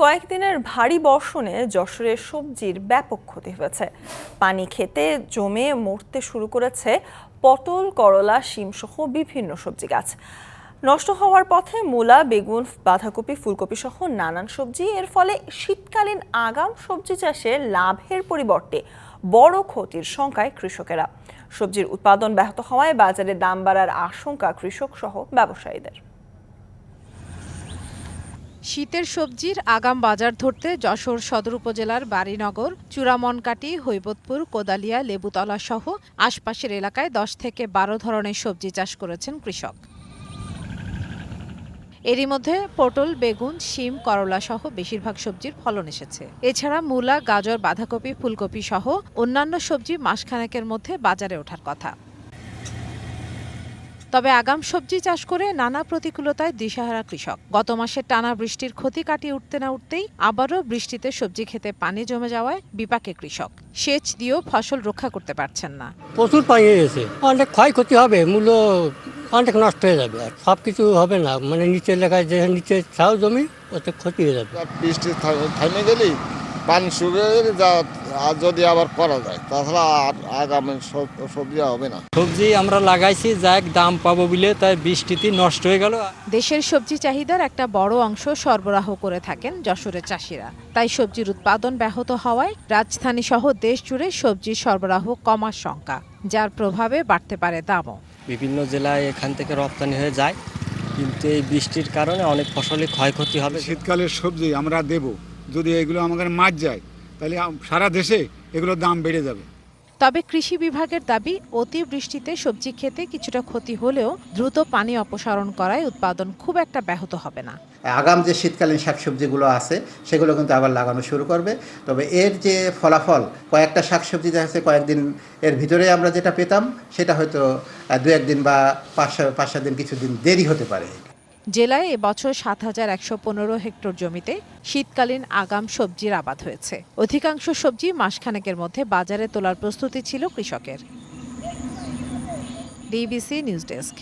কয়েকদিনের ভারী বর্ষণে যশোরের সবজির ব্যাপক ক্ষতি হয়েছে। পানি খেতে জমে মরতে শুরু করেছে পটল, করলা, শিম সহ বিভিন্ন সবজি গাছ। নষ্ট হওয়ার পথে মূলা, বেগুন, বাঁধাকপি, ফুলকপি সহ নানান সবজি। এর ফলে শীতকালীন আগাম সবজি চাষে লাভের পরিবর্তে বড় ক্ষতির শঙ্কায় কৃষকেরা। সবজির উৎপাদন ব্যাহত হওয়ায় বাজারে দাম বাড়ার আশঙ্কা কৃষক সহ ব্যবসায়ীদের। শীতের সবজির আগাম বাজার ধরতে যশোর সদর উপজেলার বাড়ীনগর, চূড়ামনকাটি, হৈবতপুর, কোদালিয়া, লেবুতলা সহ আশপাশের এলাকায় 10 থেকে 12 ধরনের সবজি চাষ করেছেন কৃষক। এরই মধ্যে পটল, বেগুন, শিম, করলা সহ বেশিরভাগ সবজির ফলন এসেছে। এছাড়া মূলা, গাজর, বাঁধাকপি, ফুলকপি সহ অন্যান্য সবজি মাসখানেকের মধ্যে বাজারে ওঠার কথা। তবে আগাম সবজি চাষ করে নানা প্রতিকূলতায় দিশাহারা কৃষক। গত মাসে টানা বৃষ্টির ক্ষতি কাটিয়ে উঠতে না উঠতেই আবারও বৃষ্টিতে সবজি খেতে পানি জমে যাওয়ায় বিপাকে কৃষক। সেচ দিয়েও ফসল রক্ষা করতে পারছেন না। প্রচুর পানি হয়েছে, অনেক ক্ষয়ক্ষতি হবে, মূল্য অনেক নষ্ট হয়ে যাবে, আর সব কিছু হবে না, মানে নিচের এলাকায় যে নিচে ছাও জমি ওতে ক্ষতি হয়ে যাবে। বৃষ্টি থামে গেলেই পানি শুকিয়ে গেলে যা আর যদি আবার করা যায়, তাছাড়া আর আগামী সবজি হবে না। সবজি আমরা লাগাইছি, যাক দাম পাবো বলে, তাই বৃষ্টিতে নষ্ট হয়ে গেল। দেশের সবজি চাহিদার একটা বড় অংশ সরবরাহ করে থাকেন যশোরের চাষিরা। তাই সবজির উৎপাদন ব্যাহত হওয়ায় রাজধানী সহ দেশ জুড়ে সবজির সরবরাহ কমার শঙ্কা, যার প্রভাবে বাড়তে পারে দামও। বিভিন্ন জেলায় এখান থেকে রপ্তানি হয়ে যায়, কিন্তু এই বৃষ্টির কারণে অনেক ফসলের ক্ষয়ক্ষতি হবে। শীতকালের সবজি আমরা দেব, যদি এগুলো আমাদের মাছ যায় তাহলে সারা দেশে এগুলোর দাম বেড়ে যাবে। তবে কৃষি বিভাগের দাবি, অতিবৃষ্টিতে সবজি খেতে কিছুটা ক্ষতি হলেও দ্রুত পানি অপসারণ করায় উৎপাদন খুব একটা ব্যাহত হবে না। আগাম যে শীতকালীন শাকসবজিগুলো আছে সেগুলো কিন্তু আবার লাগানো শুরু করবে। তবে এর যে ফলাফল, কয়েকটা শাকসবজি দেখা যাচ্ছে কয়েকদিন এর ভিতরে আমরা যেটা পেতাম সেটা হয়তো 2-1 দিন বা 5-7 দিন কিছুদিন দেরি হতে পারে। জেলায় এবছর ৭,১১৫ হেক্টর জমিতে শীতকালীন আগাম সবজির আবাদ হয়েছে। অধিকাংশ সবজি মাসখানেকের মধ্যে বাজারে তোলার প্রস্তুতি ছিল কৃষকের। DBC news desk.